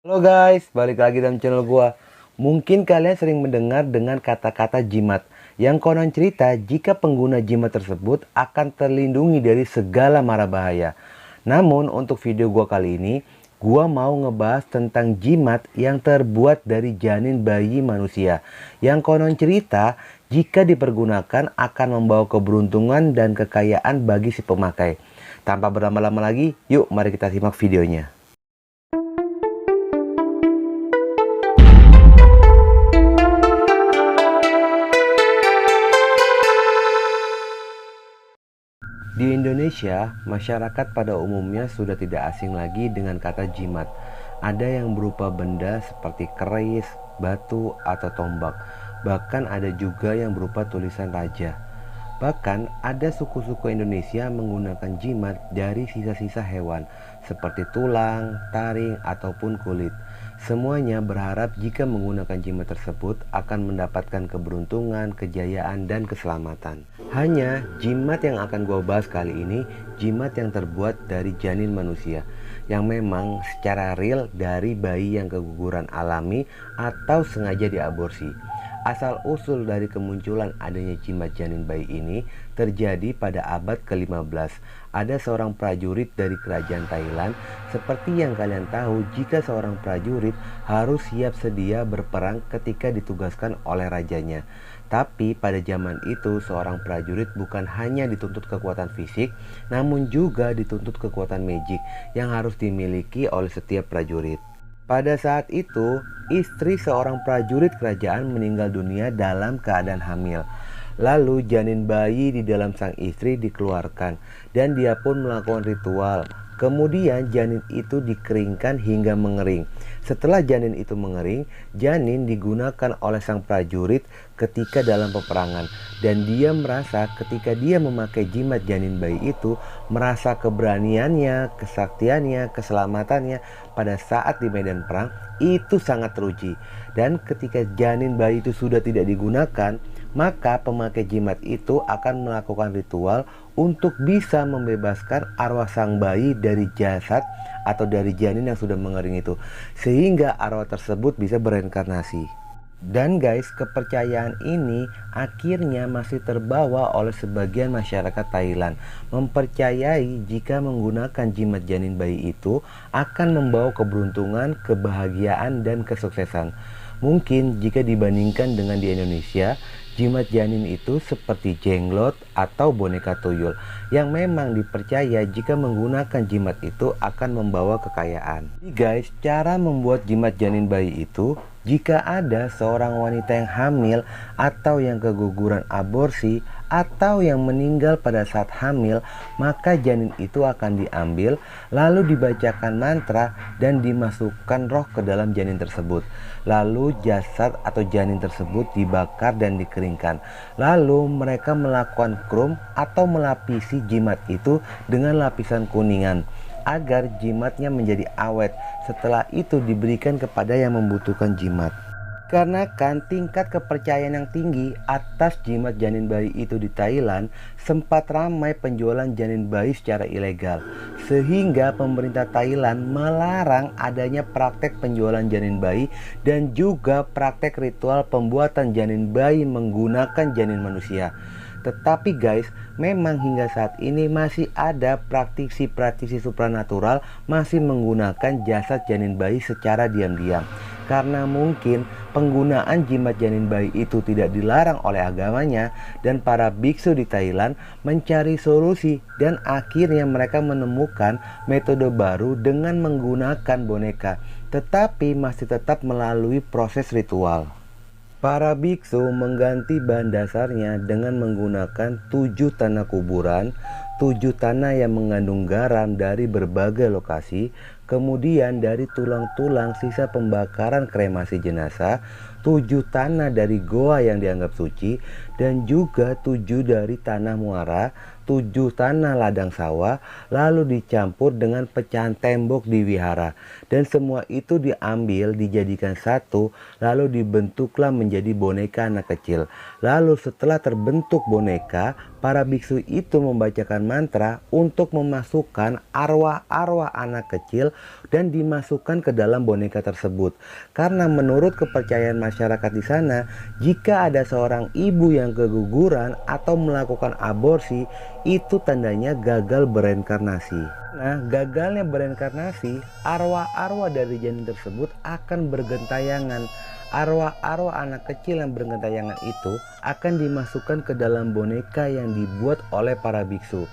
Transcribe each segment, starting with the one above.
Halo guys, balik lagi dalam channel gua. Mungkin kalian sering mendengar dengan kata-kata jimat, yang konon cerita jika pengguna jimat tersebut akan terlindungi dari segala mara bahaya. Namun untuk video gua kali ini, gua mau ngebahas tentang jimat yang terbuat dari janin bayi manusia, yang konon cerita jika dipergunakan akan membawa keberuntungan dan kekayaan bagi si pemakai. Tanpa berlama-lama lagi, yuk mari kita simak videonya. Di Indonesia, masyarakat pada umumnya sudah tidak asing lagi dengan kata jimat. Ada yang berupa benda seperti keris, batu, atau tombak. Bahkan ada juga yang berupa tulisan raja. Bahkan ada suku-suku Indonesia menggunakan jimat dari sisa-sisa hewan seperti tulang, taring, ataupun kulit. Semuanya berharap jika menggunakan jimat tersebut akan mendapatkan keberuntungan, kejayaan, dan keselamatan. Hanya jimat yang akan gue bahas kali ini, jimat yang terbuat dari janin manusia, yang memang secara real dari bayi yang keguguran alami atau sengaja diaborsi. Asal usul dari kemunculan adanya jimat janin bayi ini terjadi pada abad ke-15. Ada seorang prajurit dari kerajaan Thailand. Seperti yang kalian tahu, jika seorang prajurit harus siap sedia berperang ketika ditugaskan oleh rajanya. Tapi pada zaman itu seorang prajurit bukan hanya dituntut kekuatan fisik, namun juga dituntut kekuatan magic yang harus dimiliki oleh setiap prajurit. Pada saat itu, istri seorang prajurit kerajaan meninggal dunia dalam keadaan hamil. Lalu janin bayi di dalam sang istri dikeluarkan dan dia pun melakukan ritual. Kemudian janin itu dikeringkan hingga mengering. Setelah janin itu mengering, janin digunakan oleh sang prajurit ketika dalam peperangan. Dan dia merasa ketika dia memakai jimat janin bayi itu, merasa keberaniannya, kesaktiannya, keselamatannya pada saat di medan perang itu sangat teruji. Dan ketika janin bayi itu sudah tidak digunakan, maka pemakai jimat itu akan melakukan ritual untuk bisa membebaskan arwah sang bayi dari jasad atau dari janin yang sudah mengering itu, sehingga arwah tersebut bisa bereinkarnasi. Dan guys, kepercayaan ini akhirnya masih terbawa oleh sebagian masyarakat Thailand, mempercayai jika menggunakan jimat janin bayi itu akan membawa keberuntungan, kebahagiaan, dan kesuksesan. Mungkin jika dibandingkan dengan di Indonesia, jimat janin itu seperti jenglot atau boneka tuyul yang memang dipercaya jika menggunakan jimat itu akan membawa kekayaan. Jadi guys, cara membuat jimat janin bayi itu, jika ada seorang wanita yang hamil atau yang keguguran aborsi atau yang meninggal pada saat hamil, maka janin itu akan diambil lalu dibacakan mantra dan dimasukkan roh ke dalam janin tersebut. Lalu jasad atau janin tersebut dibakar dan dikeringkan. Lalu mereka melakukan krum atau melapisi jimat itu dengan lapisan kuningan agar jimatnya menjadi awet. Setelah itu diberikan kepada yang membutuhkan jimat. Karena kan tingkat kepercayaan yang tinggi atas jimat janin bayi itu di Thailand, sempat ramai penjualan janin bayi secara ilegal. Sehingga pemerintah Thailand melarang adanya praktek penjualan janin bayi dan juga praktek ritual pembuatan janin bayi menggunakan janin manusia. Tetapi guys, memang hingga saat ini masih ada praktisi-praktisi supranatural masih menggunakan jasad janin bayi secara diam-diam. Karena mungkin penggunaan jimat janin bayi itu tidak dilarang oleh agamanya, dan para biksu di Thailand mencari solusi dan akhirnya mereka menemukan metode baru dengan menggunakan boneka, tetapi masih tetap melalui proses ritual. Para biksu mengganti bahan dasarnya dengan menggunakan 7 tanah kuburan, 7 tanah yang mengandung garam dari berbagai lokasi, kemudian dari tulang-tulang sisa pembakaran kremasi jenazah, 7 tanah dari goa yang dianggap suci, dan juga 7 dari tanah muara, 7 tanah ladang sawah, lalu dicampur dengan pecahan tembok di wihara. Dan semua itu diambil, dijadikan satu, lalu dibentuklah menjadi boneka anak kecil. Lalu setelah terbentuk boneka, para biksu itu membacakan mantra untuk memasukkan arwah-arwah anak kecil dan dimasukkan ke dalam boneka tersebut. Karena menurut kepercayaan masyarakat di sana, jika ada seorang ibu yang keguguran atau melakukan aborsi, itu tandanya gagal bereinkarnasi. Nah, gagalnya bereinkarnasi, arwah-arwah dari janin tersebut akan bergentayangan. Arwah-arwah anak kecil yang bergentayangan itu akan dimasukkan ke dalam boneka yang dibuat oleh para biksu.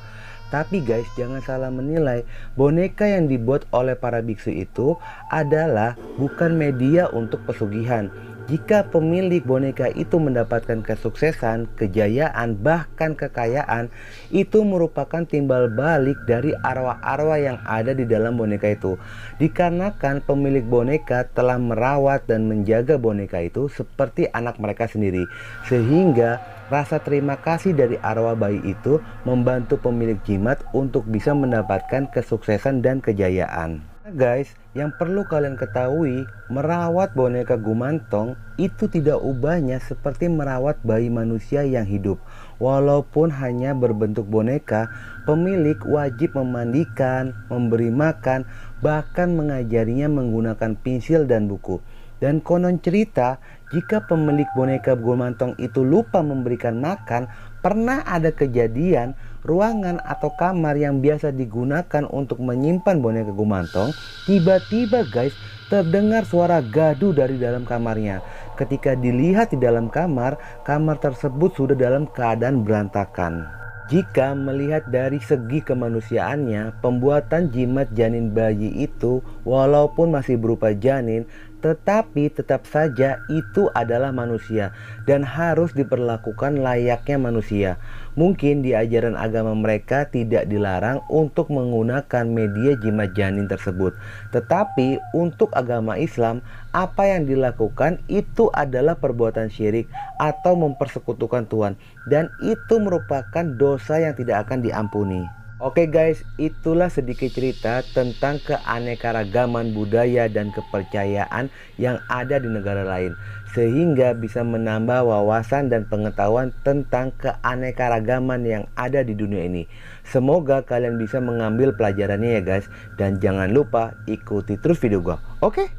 Tapi guys, jangan salah menilai, boneka yang dibuat oleh para biksu itu adalah bukan media untuk pesugihan. Jika pemilik boneka itu mendapatkan kesuksesan, kejayaan, bahkan kekayaan, itu merupakan timbal balik dari arwah-arwah yang ada di dalam boneka itu. Dikarenakan pemilik boneka telah merawat dan menjaga boneka itu seperti anak mereka sendiri. Sehingga rasa terima kasih dari arwah bayi itu membantu pemilik jimat untuk bisa mendapatkan kesuksesan dan kejayaan. Nah guys, yang perlu kalian ketahui, merawat boneka gumantong itu tidak ubahnya seperti merawat bayi manusia yang hidup. Walaupun hanya berbentuk boneka, pemilik wajib memandikan, memberi makan, bahkan mengajarinya menggunakan pensil dan buku. Dan konon cerita, jika pemilik boneka gumantong itu lupa memberikan makan, pernah ada kejadian ruangan atau kamar yang biasa digunakan untuk menyimpan boneka gumantong, tiba-tiba guys terdengar suara gaduh dari dalam kamarnya. Ketika dilihat di dalam kamar, kamar tersebut sudah dalam keadaan berantakan. Jika melihat dari segi kemanusiaannya, pembuatan jimat janin bayi itu walaupun masih berupa janin, tetapi tetap saja itu adalah manusia dan harus diperlakukan layaknya manusia. Mungkin di ajaran agama mereka tidak dilarang untuk menggunakan media jimat janin tersebut. Tetapi untuk agama Islam, apa yang dilakukan itu adalah perbuatan syirik atau mempersekutukan Tuhan. Dan itu merupakan dosa yang tidak akan diampuni. Oke guys, itulah sedikit cerita tentang keanekaragaman budaya dan kepercayaan yang ada di negara lain, sehingga bisa menambah wawasan dan pengetahuan tentang keanekaragaman yang ada di dunia ini. Semoga kalian bisa mengambil pelajarannya ya guys, dan jangan lupa ikuti terus video gua. Oke?